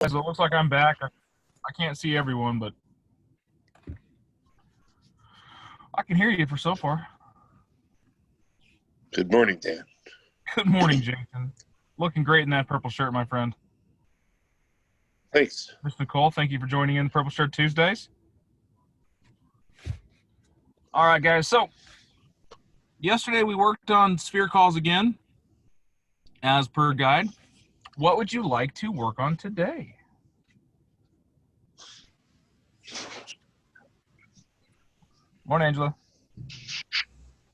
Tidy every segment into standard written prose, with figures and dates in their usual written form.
Guys, it looks like I'm back. I can't see everyone, but I can hear you for so far. Good morning, Dan. Good morning, Jason. Looking great in that purple shirt, my friend. Thanks. Miss Nicole, thank you for joining in Purple Shirt Tuesdays. All right, guys. So yesterday we worked on sphere calls again, as per guide. What would you like to work on today? Morning, Angela.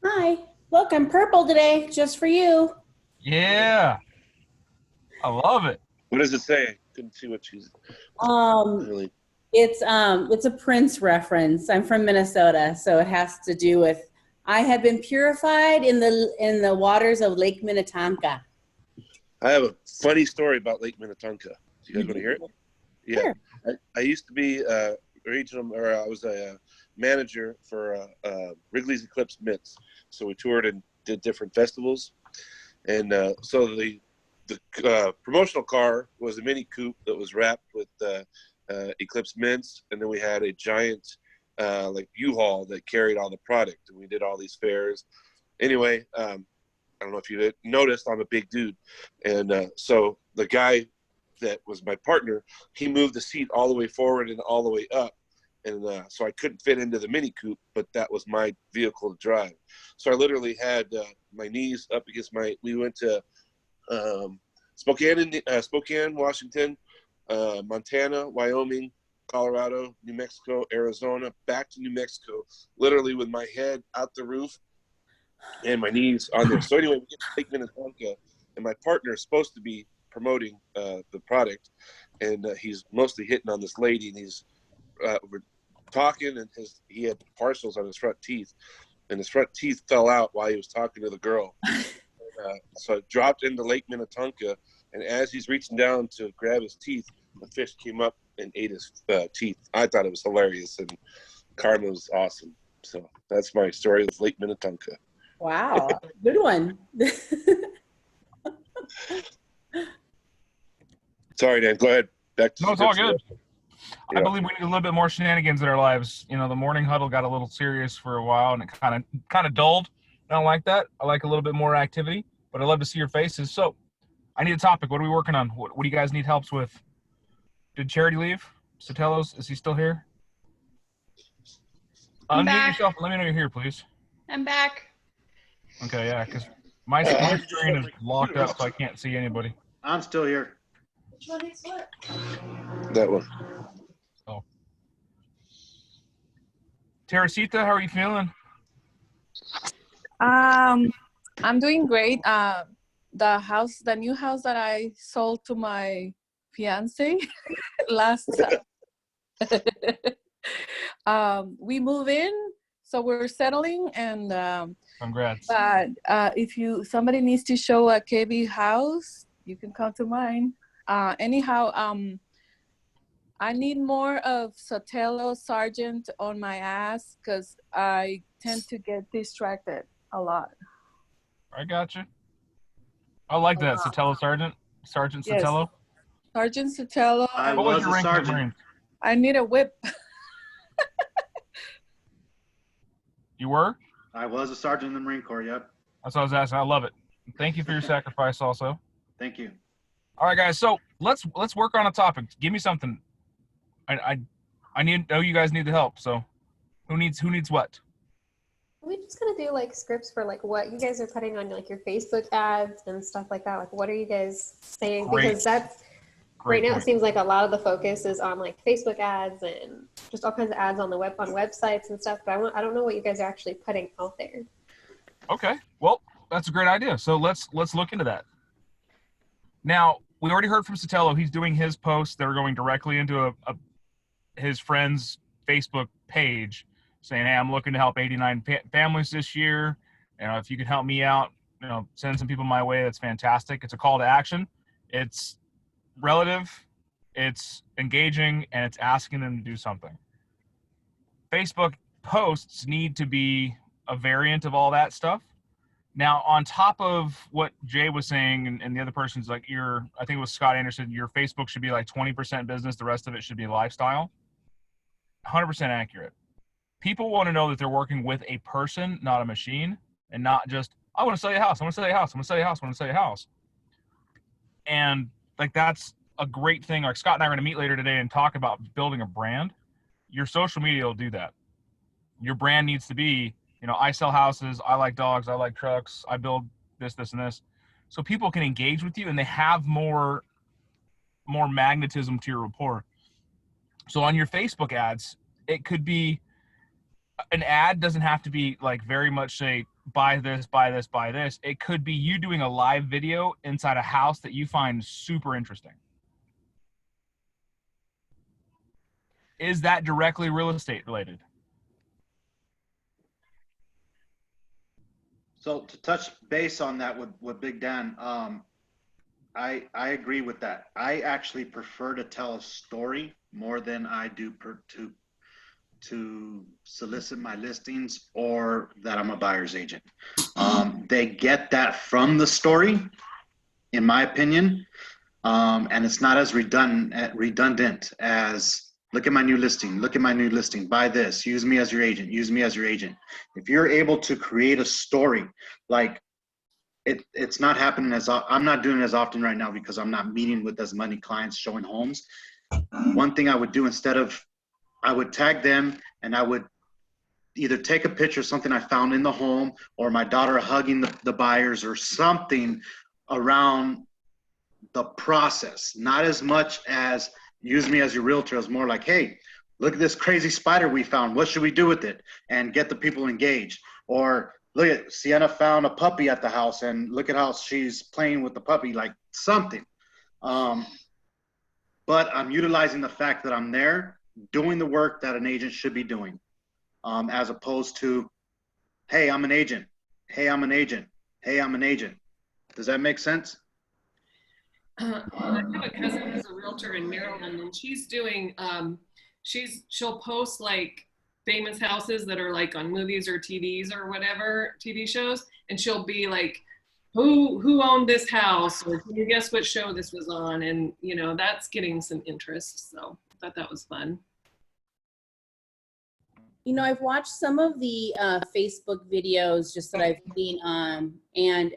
Hi. Look, I'm purple today, just for you. Yeah. I love it. What does it say? Couldn't see what she's really. It's a Prince reference. I'm from Minnesota, so it has to do with I have been purified in the waters of Lake Minnetonka. I have a funny story about Lake Minnetonka. Do you guys want to hear it? Yeah. Sure. I used to be regional, or I was a manager for Wrigley's Eclipse Mints. So we toured and did different festivals, and so the promotional car was a Mini Coupe that was wrapped with Eclipse Mints, and then we had a giant like U-Haul that carried all the product, and we did all these fairs. Anyway, I don't know if you noticed, I'm a big dude, and so the guy that was my partner, he moved the seat all the way forward and all the way up, and so I couldn't fit into the Mini Coupe, but that was my vehicle to drive. So I literally had my knees up against we went to Spokane, Washington, Montana, Wyoming, Colorado, New Mexico, Arizona, back to New Mexico, literally with my head out the roof and my knees on there. So anyway, we get to Lake Minnetonka, and my partner is supposed to be promoting the product, and he's mostly hitting on this lady, and we're talking, and he had partials on his front teeth, and his front teeth fell out while he was talking to the girl. So I dropped into Lake Minnetonka, and as he's reaching down to grab his teeth, the fish came up and ate his teeth. I thought it was hilarious, and karma was awesome. So that's my story with Lake Minnetonka. Wow, good one. Sorry, Dan. Go ahead. Back to No, it's all good. I believe we need a little bit more shenanigans in our lives. You know, the morning huddle got a little serious for a while, and it kind of dulled. I don't like that. I like a little bit more activity, but I love to see your faces. So I need a topic. What are we working on? What do you guys need helps with? Did Charity leave? Sotelos, is he still here? Unmute yourself. Let me know you're here, please. I'm back. Okay, yeah, because my screen is locked up, so I can't see anybody. I'm still here. Which one is what? That one. Oh. Teresita, how are you feeling? I'm doing great. The new house that I sold to my fiance last we move in, so we're settling, and Congrats. but if somebody needs to show a KB house, you can come to mine. Anyhow, I need more of Sotelo Sargent on my ass because I tend to get distracted a lot. I got you. I like that. Sotelo Sergeant Yes. Sotelo. Sergeant Sotelo. What was your rank in the Marines? I need a whip. You were? I was a sergeant in the Marine Corps, yep. That's what I was asking. I love it. Thank you for your sacrifice also. Thank you. All right, guys. So let's work on a topic. Give me something. I know you guys need the help. So who needs what? Are we just gonna do like scripts for like what you guys are putting on like your Facebook ads and stuff like that? Like what are you guys saying? Because that's right now it seems like a lot of the focus is on like Facebook ads and just all kinds of ads on websites and stuff. But I don't know what you guys are actually putting out there. Okay. Well, that's a great idea. So let's look into that. Now, we already heard from Sotelo. He's doing his posts that are going directly into his friend's Facebook page saying, hey, I'm looking to help 89 families this year. You know, if you could help me out, you know, send some people my way. That's fantastic. It's a call to action. It's relative, it's engaging, and it's asking them to do something. Facebook posts need to be a variant of all that stuff. Now, on top of what Jay was saying, and the other person's like, I think it was Scott Anderson, your Facebook should be like 20% business, the rest of it should be lifestyle. 100% accurate. People want to know that they're working with a person, not a machine, and not just, I want to sell you a house, I want to sell you a house, I want to sell you a house, I want to sell you a house. And like, that's a great thing. Like, Scott and I are going to meet later today and talk about building a brand. Your social media will do that. Your brand needs to be, I sell houses, I like dogs, I like trucks, I build this, and this. So people can engage with you and they have more magnetism to your rapport. So on your Facebook ads, it could be, an ad doesn't have to be like very much say, buy this, buy this, buy this. It could be you doing a live video inside a house that you find super interesting. Is that directly real estate related? So to touch base on that with Big Dan, I agree with that. I actually prefer to tell a story more than I do to solicit my listings or that I'm a buyer's agent. They get that from the story, in my opinion, and it's not as redundant as, look at my new listing, buy this, use me as your agent, If you're able to create a story, like it's not happening I'm not doing it as often right now because I'm not meeting with as many clients showing homes. One thing I would do I would tag them and I would either take a picture of something I found in the home or my daughter hugging the buyers or something around the process, not as much as use me as your realtor. It's more like, hey, look at this crazy spider we found. What should we do with it? And get the people engaged. Or look at Sienna found a puppy at the house and look at how she's playing with the puppy, like something. But I'm utilizing the fact that I'm there doing the work that an agent should be doing, as opposed to, hey, I'm an agent. Hey, I'm an agent. Hey, I'm an agent. Does that make sense? I have a cousin who's a realtor in Maryland, and she's doing, she'll post like famous houses that are like on movies or TVs or whatever, TV shows, and she'll be like, who owned this house, or can you guess what show this was on? And that's getting some interest, so I thought that was fun. I've watched some of the Facebook videos just that I've seen, and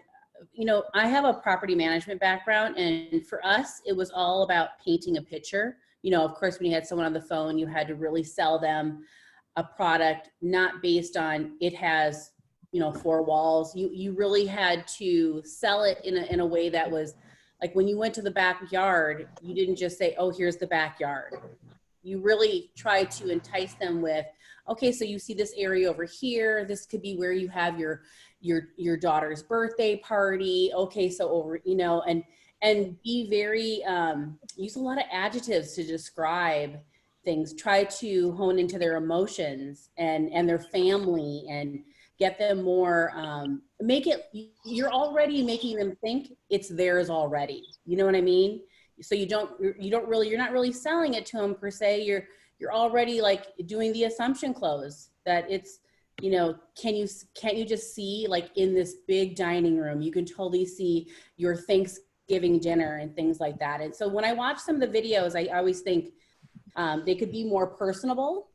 I have a property management background, and for us, it was all about painting a picture. Of course, when you had someone on the phone, you had to really sell them a product, not based on it has, 4 walls. You really had to sell it in a way that was like, when you went to the backyard, you didn't just say, oh, here's the backyard. You really tried to entice them with, okay, so you see this area over here. This could be where you have your daughter's birthday party. Okay, so over, and be very, use a lot of adjectives to describe things. Try to hone into their emotions and their family and get them more, you're already making them think it's theirs already. You know what I mean? So you're not really selling it to them per se. You're already like doing the assumption close that it's, can't you just see, like, in this big dining room, you can totally see your Thanksgiving dinner and things like that. And so when I watch some of the videos, I always think they could be more personable,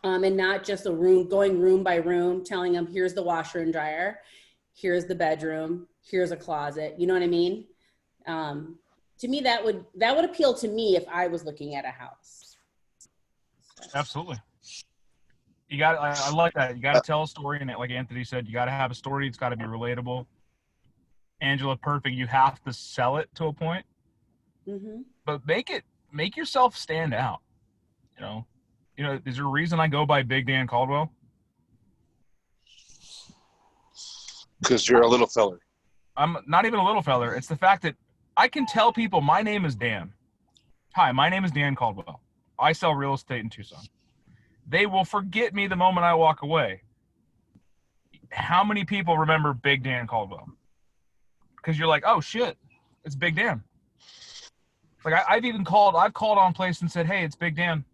and not just going room by room, telling them, here's the washer and dryer, here's the bedroom, here's a closet. You know what I mean? To me, that would appeal to me if I was looking at a house. Absolutely. I like that. You got to tell a story, and like Anthony said, you got to have a story. It's got to be relatable. Angela, perfect. You have to sell it to a point, but make yourself stand out. Is there a reason I go by Big Dan Caldwell? Because you're a little feller. I'm not even a little feller. It's the fact that I can tell people my name is Dan. Hi, my name is Dan Caldwell. I sell real estate in Tucson. They will forget me the moment I walk away. How many people remember Big Dan Caldwell? Because you're like, oh shit, it's Big Dan. Like I've called on place and said, hey, it's Big Dan.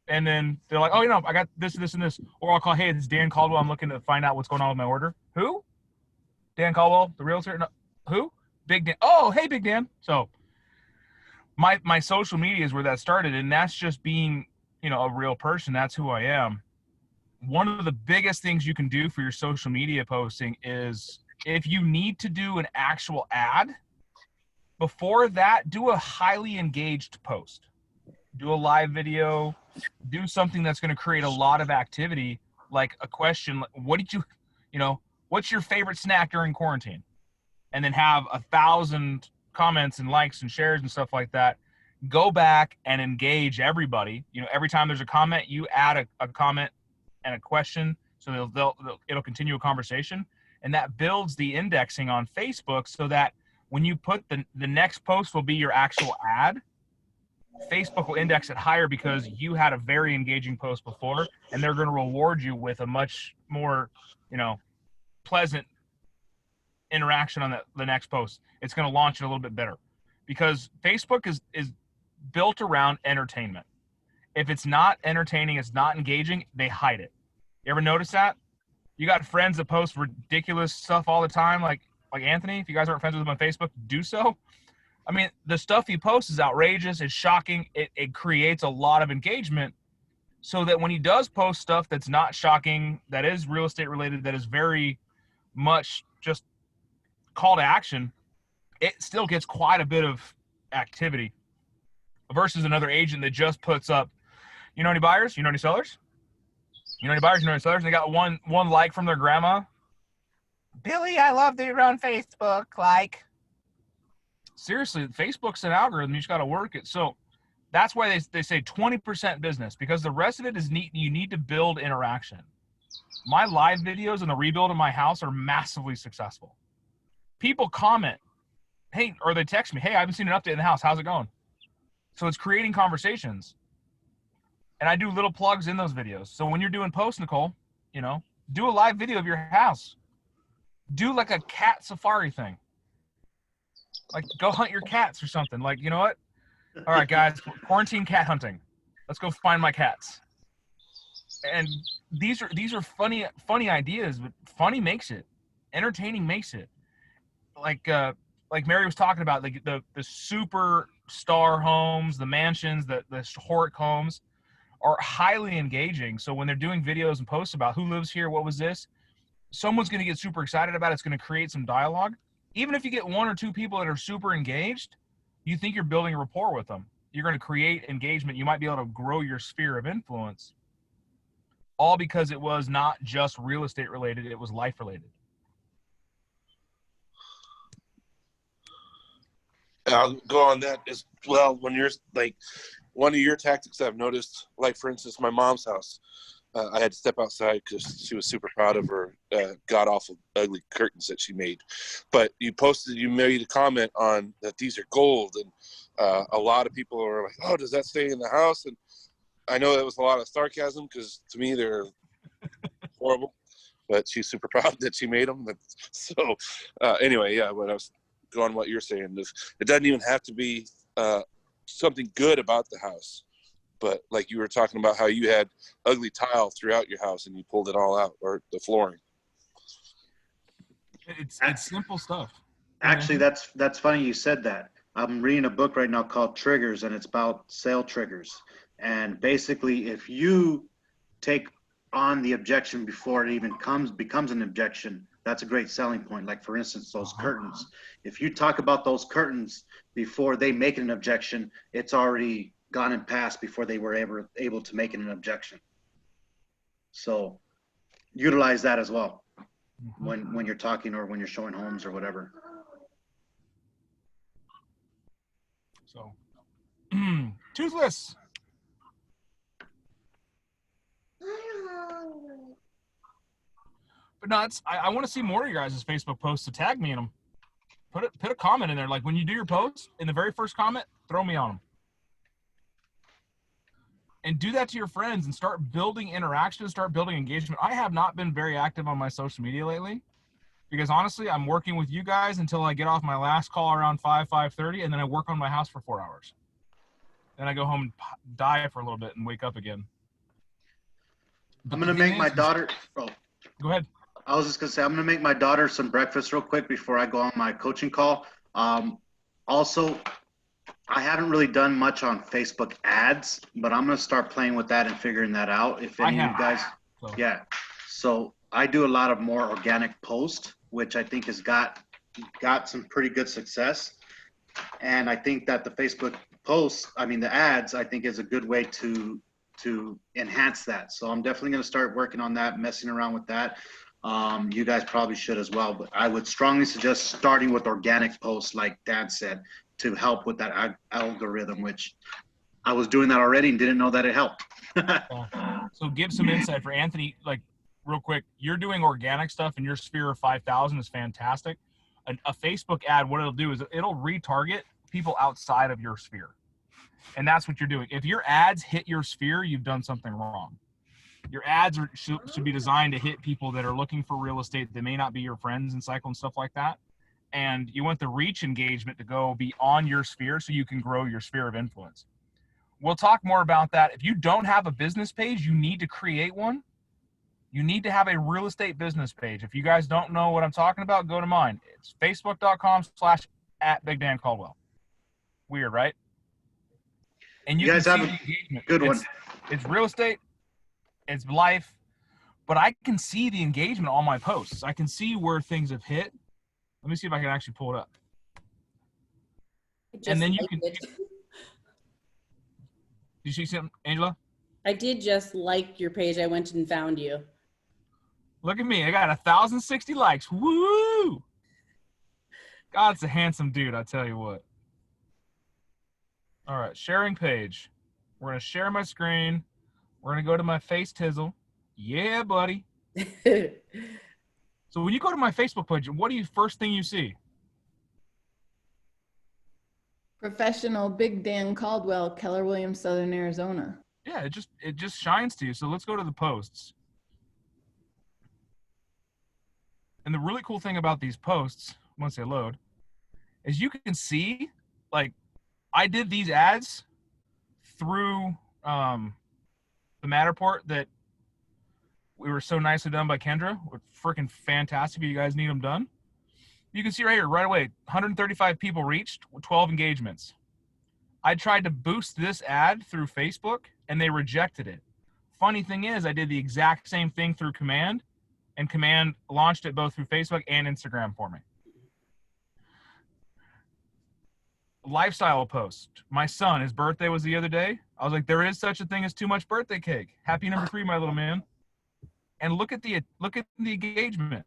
And then they're like, oh, you know, I got this, this, and this. Or I'll call, hey, it's Dan Caldwell. I'm looking to find out what's going on with my order. Who? Dan Caldwell, the realtor? No. Who? Big Dan. Oh, hey, Big Dan. So my social media is where that started. And that's just being, you know, a real person. That's who I am. One of the biggest things you can do for your social media posting is if you need to do an actual ad, before that, do a highly engaged post. Do a live video, do something that's going to create a lot of activity, like a question, what did you, you know, what's your favorite snack during quarantine? And then have 1,000 comments and likes and shares and stuff like that. Go back and engage everybody. You know, every time there's a comment, you add a comment and a question, so it'll continue a conversation. And that builds the indexing on Facebook so that when you put the next post will be your actual ad, Facebook will index it higher because you had a very engaging post before, and they're going to reward you with a much more, you know, pleasant interaction on the next post. It's going to launch it a little bit better because Facebook is built around entertainment. If it's not entertaining, it's not engaging, they hide it. You ever notice that? You got friends that post ridiculous stuff all the time, like Anthony. If you guys aren't friends with him on Facebook, do so. I mean, the stuff he posts is outrageous. It's shocking. It creates a lot of engagement so that when he does post stuff that's not shocking, that is real estate related, that is very much just call to action, it still gets quite a bit of activity versus another agent that just puts up, you know any buyers? You know any sellers? You know any buyers? You know any sellers? And they got one like from their grandma. Billy, I love that you're on Facebook. Like, seriously, Facebook's an algorithm. You just got to work it. So that's why they say 20% business, because the rest of it is neat. You need to build interaction. My live videos and the rebuild of my house are massively successful. People comment, hey, or they text me, hey, I haven't seen an update in the house. How's it going? So it's creating conversations. And I do little plugs in those videos. So when you're doing posts, Nicole, you know, do a live video of your house. Do like a cat safari thing. Like, go hunt your cats or something. Like, you know what? All right, guys, quarantine cat hunting. Let's go find my cats. And these are funny ideas, but funny makes it. Entertaining makes it. Like Mary was talking about, like the superstar homes, the mansions, the historic homes are highly engaging. So when they're doing videos and posts about who lives here, what was this, someone's going to get super excited about it. It's going to create some dialogue. Even if you get one or two people that are super engaged, you think you're building a rapport with them. You're going to create engagement. You might be able to grow your sphere of influence, all because it was not just real estate related. It was life related. I'll go on that as well. When you're like, one of your tactics I've noticed, like for instance, my mom's house, I had to step outside because she was super proud of her god-awful ugly curtains that she made. But you made a comment on that these are gold, and a lot of people are like, oh, does that stay in the house? And I know that was a lot of sarcasm because to me they're horrible, but she's super proud that she made them. So anyway, yeah, what I was going what you're saying, it doesn't even have to be something good about the house. But like you were talking about how you had ugly tile throughout your house and you pulled it all out, or the flooring. It's simple stuff. Actually, that's funny you said that. I'm reading a book right now called Triggers, and it's about sale triggers. And basically, if you take on the objection before it even becomes an objection, that's a great selling point. Like for instance, those curtains. If you talk about those curtains before they make an objection, it's already gone and passed before they were ever able to make an objection. So utilize that as well when you're talking or when you're showing homes or whatever. So Toothless. But no, I want to see more of your guys' Facebook posts, to tag me in them. Put a comment in there. Like when you do your posts, in the very first comment, throw me on them. And do that to your friends and start building interaction, start building engagement. I have not been very active on my social media lately because honestly, I'm working with you guys until I get off my last call around 5:30, and then I work on my house for 4 hours. Then I go home and die for a little bit and wake up again. I'm gonna make my daughter. Oh, go ahead. I was just gonna say I'm gonna make my daughter some breakfast real quick before I go on my coaching call. Also, I haven't really done much on Facebook ads, but I'm gonna start playing with that and figuring that out. If any of you guys, yeah. So I do a lot of more organic posts, which I think has got some pretty good success. And I think that the Facebook posts, I mean the ads, I think is a good way to enhance that. So I'm definitely gonna start working on that, messing around with that. You guys probably should as well, but I would strongly suggest starting with organic posts, like Dan said, to help with that algorithm, which I was doing that already and didn't know that it helped. So give some insight for Anthony, like real quick. You're doing organic stuff and your sphere of 5,000 is fantastic. A Facebook ad, what it'll do is it'll retarget people outside of your sphere. And that's what you're doing. If your ads hit your sphere, you've done something wrong. Your ads should be designed to hit people that are looking for real estate that may not be your friends in cycle and stuff like that. And you want the reach engagement to go be on your sphere so you can grow your sphere of influence. We'll talk more about that. If you don't have a business page, you need to create one. You need to have a real estate business page. If you guys don't know what I'm talking about, go to mine. It's facebook.com/@BigDanCaldwell. Weird, right? And you guys have a good one. It's real estate. It's life, but I can see the engagement on my posts. I can see where things have hit. Let me see if I can actually pull it up. And then you can. Did you see something, Angela? I did just like your page. I went and found you. Look at me. I got 1,060 likes. Woo! God's a handsome dude, I tell you what. All right, sharing page. We're going to share my screen. We're going to go to my face tizzle. Yeah, buddy. So when you go to my Facebook page, what do you first thing you see? Professional Big Dan Caldwell, Keller Williams, Southern Arizona. Yeah, it just shines to you. So let's go to the posts. And the really cool thing about these posts, once they load, is you can see, like, I did these ads through the Matterport that we were so nicely done by Kendra. We're freaking fantastic. If you guys need them done, you can see right here, right away, 135 people reached, 12 engagements. I tried to boost this ad through Facebook and they rejected it. Funny thing is, I did the exact same thing through Command, and Command launched it both through Facebook and Instagram for me. Lifestyle post. My son, his birthday was the other day. I was like, there is such a thing as too much birthday cake. Happy number 3, my little man. And look at the engagement.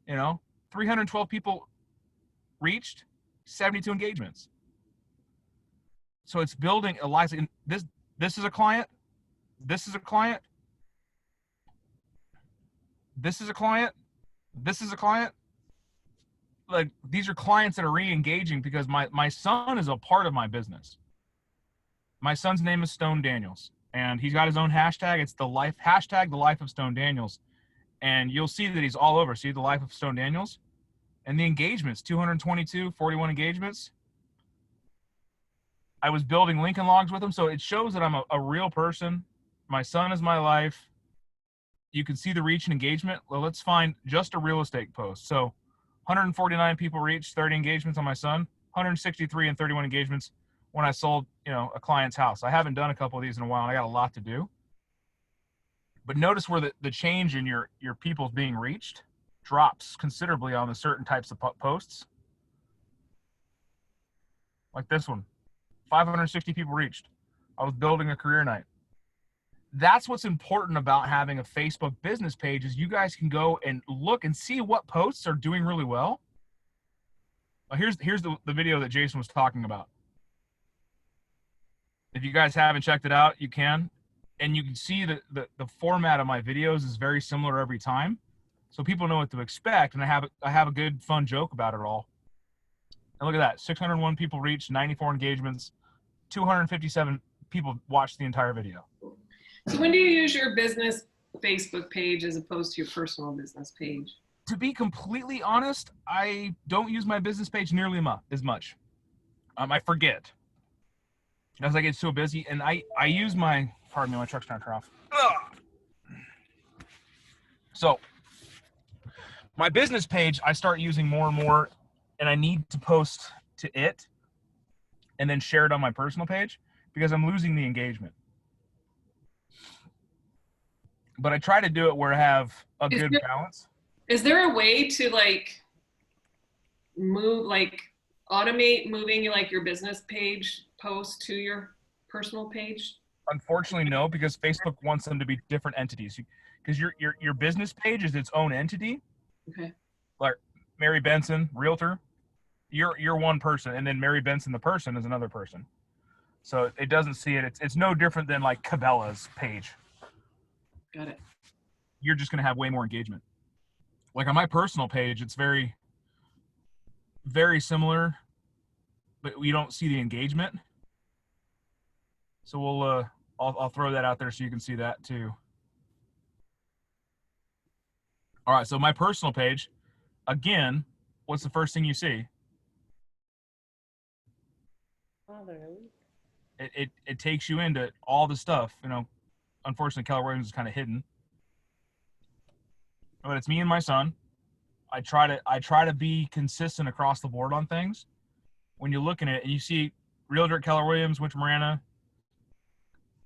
You know, 312 people reached, 72 engagements. So it's building a life. This is a client. This is a client. This is a client. This is a client. Like, these are clients that are re-engaging because my son is a part of my business. My son's name is Stone Daniels, and he's got his own hashtag. It's the life of Stone Daniels. And you'll see that he's all over. See the life of Stone Daniels? And the engagements, 222, 41 engagements. I was building Lincoln Logs with him, so it shows that I'm a real person. My son is my life. You can see the reach and engagement. Well, let's find just a real estate post. So 149 people reached, 30 engagements on my son, 163 and 31 engagements when I sold, a client's house. I haven't done a couple of these in a while, and I got a lot to do. But notice where the change in your people being reached drops considerably on the certain types of posts. Like this one, 560 people reached. I was building a career night. That's what's important about having a Facebook business page, is you guys can go and look and see what posts are doing really well. Here's the video that Jason was talking about. If you guys haven't checked it out, you can. And you can see that the format of my videos is very similar every time. So people know what to expect, and I have a good fun joke about it all. And look at that, 601 people reached, 94 engagements, 257 people watched the entire video. So when do you use your business Facebook page as opposed to your personal business page? To be completely honest, I don't use my business page nearly as much. I forget as I get so busy, and I use my, pardon me, my truck's trying to turn off. So my business page, I start using more and more, and I need to post to it and then share it on my personal page because I'm losing the engagement. But I try to do it where I have a good balance. Is there a way to like automate moving like your business page post to your personal page? Unfortunately, no, because Facebook wants them to be different entities. Because your business page is its own entity. Okay. Like Mary Benson, realtor, you're one person, and then Mary Benson, the person, is another person. So it doesn't see it. It's no different than like Cabela's page. Got it. You're just going to have way more engagement. Like on my personal page, it's very, very similar, but we don't see the engagement. So we'll, I'll throw that out there so you can see that too. All right, so my personal page, again, what's the first thing you see? It takes you into all the stuff, you know. Unfortunately, Keller Williams is kind of hidden, but it's me and my son. I try to be consistent across the board on things. When you're looking at it and you see Realtor at Keller Williams, Winter Marana,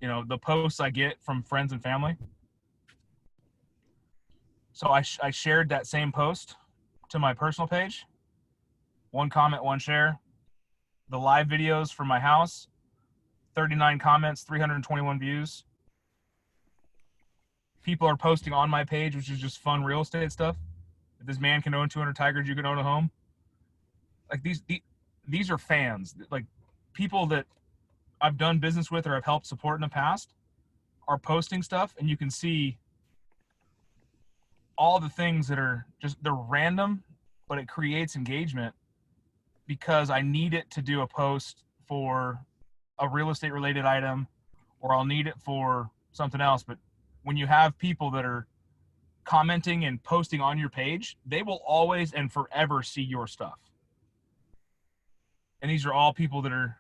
you know, the posts I get from friends and family. So I shared that same post to my personal page. 1 comment, 1 share. The live videos from my house, 39 comments, 321 views. People are posting on my page, which is just fun real estate stuff. If this man can own 200 Tigers, you can own a home. Like these are fans. Like people that I've done business with or have helped support in the past are posting stuff, and you can see all the things that are just, they're random, but it creates engagement because I need it to do a post for a real estate related item, or I'll need it for something else. But when you have people that are commenting and posting on your page, they will always and forever see your stuff. And these are all people that are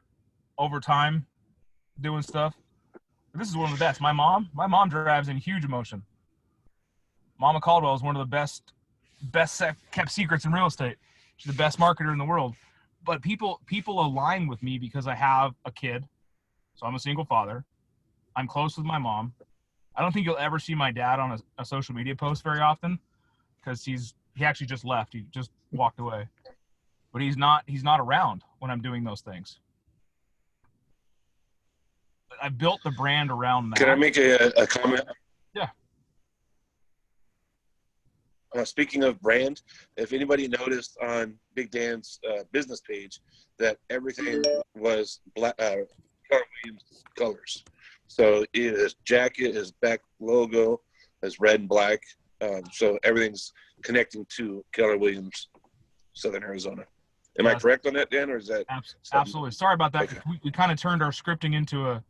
over time doing stuff. This is one of the best. My mom drives in huge emotion. Mama Caldwell is one of the best kept secrets in real estate. She's the best marketer in the world. But people align with me because I have a kid. So I'm a single father. I'm close with my mom. I don't think you'll ever see my dad on a social media post very often because he actually just left. He just walked away. But he's not around when I'm doing those things. But I built the brand around that. Can I make a comment? Yeah. Speaking of brand, if anybody noticed on Big Dan's business page that everything was black, Keller Williams colors. So his jacket, his back logo is red and black. So everything's connecting to Keller Williams, Southern Arizona. Am I correct on that, Dan, or is that? Absolutely. Sorry about that. Okay. We kind of turned our scripting into a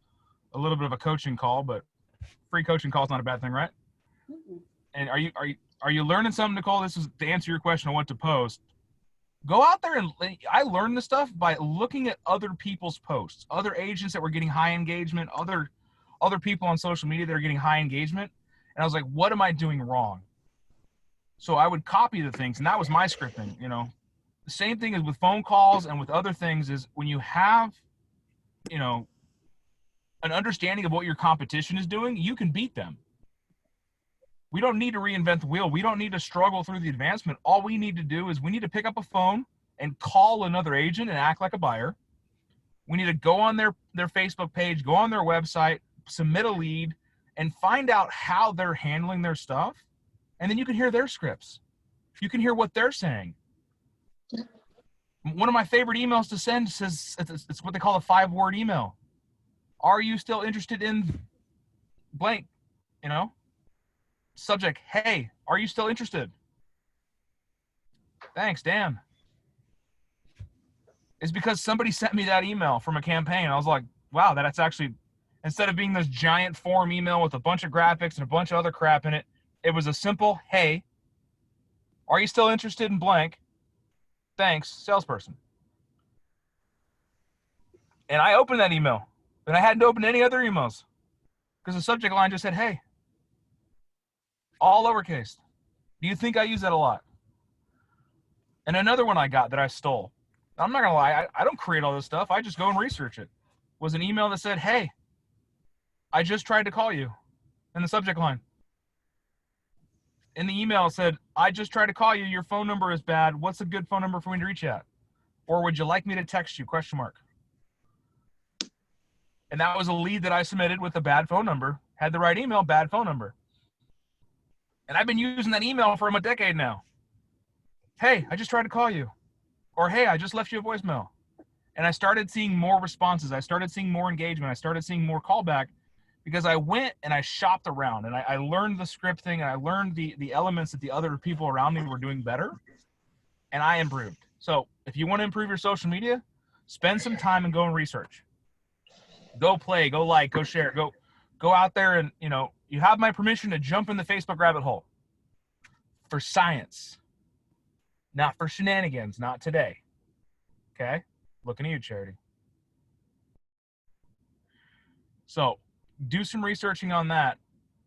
little bit of a coaching call, but free coaching call is not a bad thing, right? Mm-hmm. And are you learning something, Nicole? This is to answer your question on what to post. Go out there and I learned this stuff by looking at other people's posts, other agents that were getting high engagement, other people on social media that are getting high engagement. And I was like, what am I doing wrong? So I would copy the things, and that was my scripting, you know. The same thing is with phone calls and with other things is when you have, you know, an understanding of what your competition is doing, you can beat them. We don't need to reinvent the wheel. We don't need to struggle through the advancement. All we need to do is we need to pick up a phone and call another agent and act like a buyer. We need to go on their Facebook page, go on their website, submit a lead, and find out how they're handling their stuff. And then you can hear their scripts. You can hear what they're saying. One of my favorite emails to send says, it's what they call a 5-word email. Are you still interested in blank, you know? Subject, hey, are you still interested? Thanks, Dan. It's because somebody sent me that email from a campaign. I was like, wow, that's actually, instead of being this giant form email with a bunch of graphics and a bunch of other crap in it, it was a simple, hey, are you still interested in blank? Thanks, salesperson. And I opened that email, and I hadn't opened any other emails because the subject line just said, hey. All lowercase. Do you think I use that a lot? And another one I got that I stole. I'm not gonna lie, I don't create all this stuff. I just go and research it. Was an email that said, "Hey, I just tried to call you," in the subject line. In the email it said, "I just tried to call you. Your phone number is bad. What's a good phone number for me to reach at? Or would you like me to text you? Question mark. And that was a lead that I submitted with a bad phone number. Had the right email, bad phone number. And I've been using that email for a decade now. Hey, I just tried to call you. Or, hey, I just left you a voicemail. And I started seeing more responses. I started seeing more engagement. I started seeing more callback because I went and I shopped around and I learned the script thing and I learned the elements that the other people around me were doing better, and I improved. So if you want to improve your social media, spend some time and go and research. Go play, go like, go share, go out there and, you have my permission to jump in the Facebook rabbit hole for science, not for shenanigans, not today. Okay? Looking at you, Charity. So do some researching on that.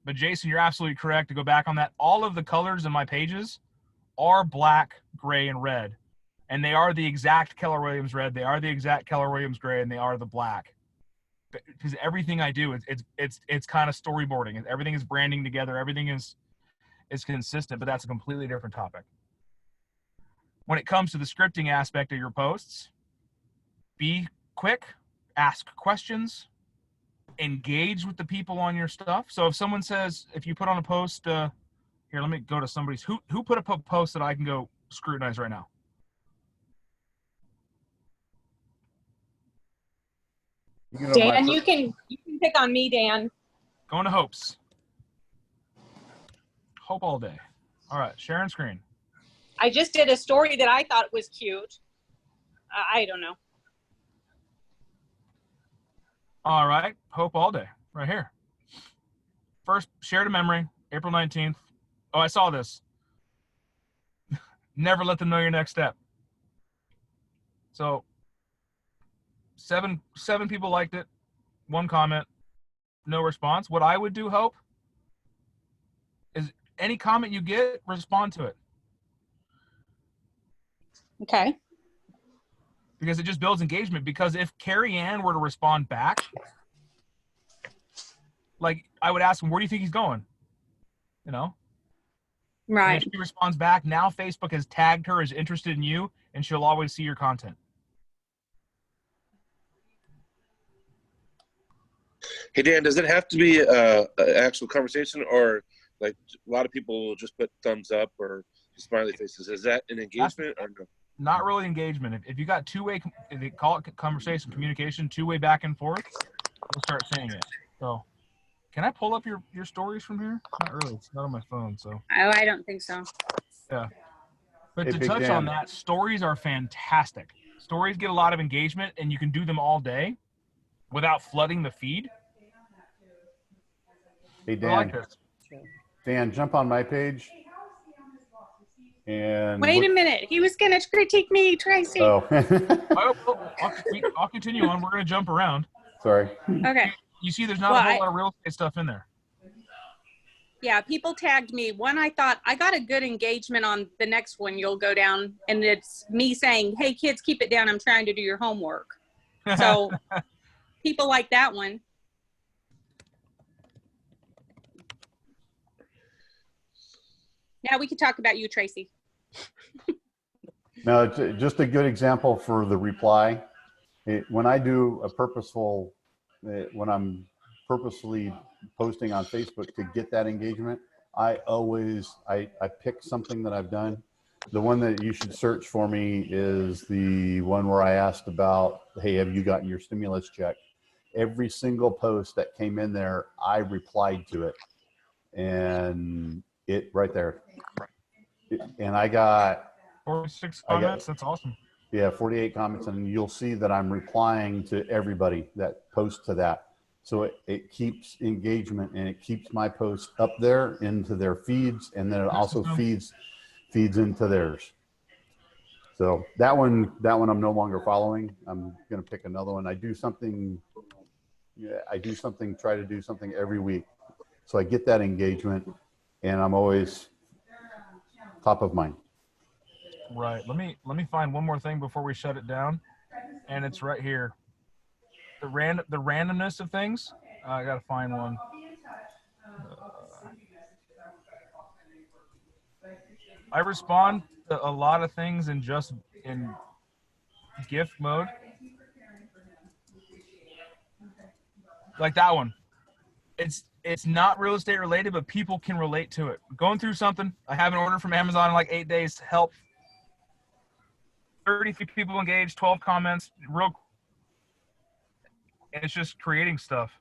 But Jason, you're absolutely correct to go back on that. All of the colors in my pages are black, gray, and red. And they are the exact Keller Williams red. They are the exact Keller Williams gray, and they are the black. Because everything I do, it's kind of storyboarding. Everything is branding together. Everything is consistent, but that's a completely different topic. When it comes to the scripting aspect of your posts, be quick, ask questions, engage with the people on your stuff. So if someone says, if you put on a post, here, let me go to somebody's, who put up a post that I can go scrutinize right now? Dan, you can pick on me, Dan. Going to Hopes. Hope all day. All right, sharing screen. I just did a story that I thought was cute. I don't know. All right, Hope all day, right here. First, shared a memory, April 19th. Oh, I saw this. Never let them know your next step. So, seven people liked it, one comment, no response. What I would do, Hope, is any comment you get, respond to it. Okay. Because it just builds engagement. Because if Carrie Ann were to respond back, like I would ask him, where do you think he's going? Right. And if she responds back, now Facebook has tagged her as interested in you, and she'll always see your content. Hey, Dan, does it have to be an actual conversation, or like a lot of people will just put thumbs up or smiley faces? Is that an engagement or no? Not really engagement. If you got two-way, they call it conversation, communication, two-way back and forth, we'll start saying it. So can I pull up your stories from here? Not really. It's not on my phone, so. Oh, I don't think so. Yeah. But Hey, to Big touch Dan. on that, stories are fantastic. Stories get a lot of engagement, and you can do them all day without flooding the feed. Hey, I like Dan. this. Dan, jump on my page. And Wait a minute. He was going to critique me, Tracy. Oh, I'll continue on. We're going to jump around. sorry. Okay. You see, there's not Well, a whole lot of real estate stuff in there. Yeah, people tagged me. One, I thought I got a good engagement on the next one. You'll go down, and it's me saying, "Hey, kids, keep it down. I'm trying to do your homework." So people like that one. Now we can talk about you, Tracy. No, it's just a good example for the reply. When I do a purposeful, when I'm purposely posting on Facebook to get that engagement, I pick something that I've done. The one that you should search for me is the one where I asked about, hey, have you gotten your stimulus check? Every single post that came in there, I replied to it. And it right there. And I got 46 comments. That's awesome. Yeah, 48 comments, and you'll see that I'm replying to everybody that posts to that. So it keeps engagement, and it keeps my post up there into their feeds, and then it also feeds into theirs. So that one I'm no longer following. I'm going to pick another one. I do something, try to do something every week. So I get that engagement, and I'm always top of mind. Right. Let me find one more thing before we shut it down, and it's right here. The randomness of things. I gotta find one. I respond to a lot of things in GIF mode. Like that one. It's not real estate related, but people can relate to it. Going through something. I have an order from Amazon in like 8 days to help. 33 people engaged, 12 comments. And it's just creating stuff.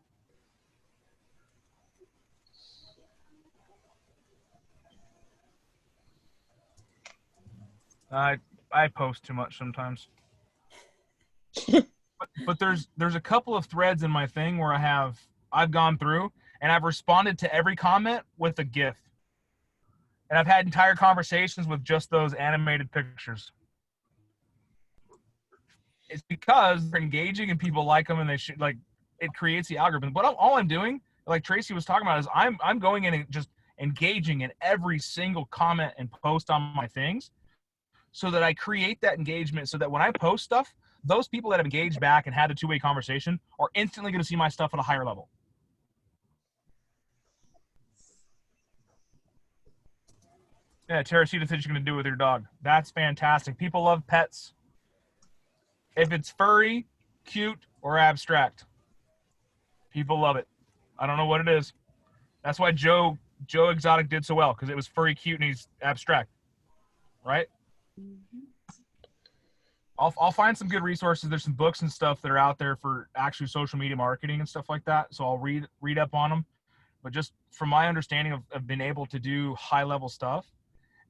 I post too much sometimes. but there's a couple of threads in my thing where I've gone through and I've responded to every comment with a GIF. And I've had entire conversations with just those animated pictures. It's because they're engaging and people like them, and they should, like, it creates the algorithm. But all I'm doing, like Tracy was talking about, is I'm going in and just engaging in every single comment and post on my things, so that I create that engagement, so that when I post stuff, those people that have engaged back and had a two-way conversation are instantly going to see my stuff at a higher level. Yeah, Teresita said she's going to do it with your dog. That's fantastic. People love pets. If it's furry, cute, or abstract, people love it. I don't know what it is. That's why Joe Exotic did so well, because it was furry, cute, and he's abstract, right? I'll find some good resources. There's some books and stuff that are out there for actually social media marketing and stuff like that. So I'll read up on them. But just from my understanding of being able to do high level stuff,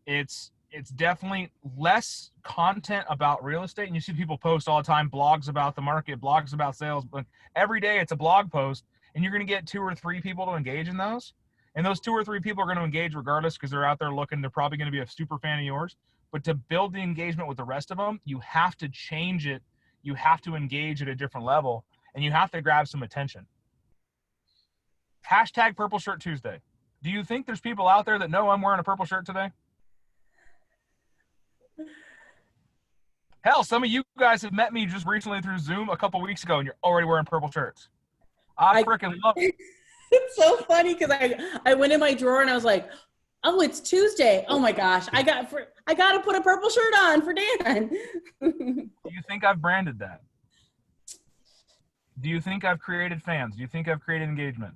it's definitely less content about real estate. And you see people post all the time, blogs about the market, blogs about sales, but every day it's a blog post, and you're going to get 2 or 3 people to engage in those. And those 2 or 3 people are going to engage regardless, because they're out there looking. They're probably going to be a super fan of yours. But to build the engagement with the rest of them, you have to change it. You have to engage at a different level, and you have to grab some attention. Hashtag Purple Shirt Tuesday. Do you think there's people out there that know I'm wearing a purple shirt today? Hell, some of you guys have met me just recently through Zoom a couple weeks ago, and you're already wearing purple shirts. I freaking love it. It's so funny because I went in my drawer and I was like, oh, it's Tuesday. Oh my gosh, I got to put a purple shirt on for Dan. Do you think I've branded that? Do you think I've created fans? Do you think I've created engagement?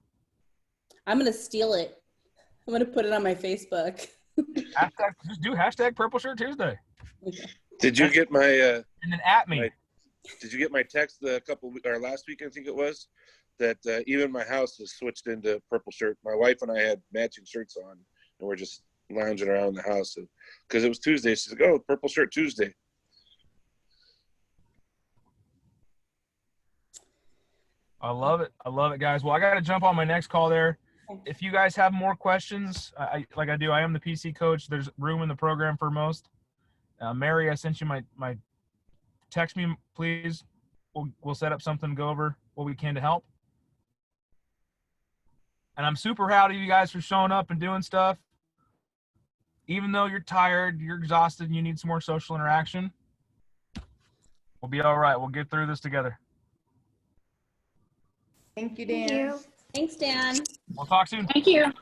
I'm gonna steal it. I'm gonna put it on my Facebook. Just do hashtag Purple Shirt Tuesday. Did you get my and then at me? Did you get my text last week? I think it was that even my house has switched into purple shirt. My wife and I had matching shirts on, and we're just lounging around the house because it was Tuesday. She said, "Oh, Purple Shirt Tuesday." I love it. I love it, guys. Well, I got to jump on my next call there. If you guys have more questions, I am the PC coach. There's room in the program for most. Mary, I sent you my text me, please. We'll set up something to go over what we can to help. And I'm super proud of you guys for showing up and doing stuff. Even though you're tired, you're exhausted, and you need some more social interaction, we'll be all right. We'll get through this together. Thank you, Dan. Thank you. Thanks, Dan. We'll talk soon. Thank you.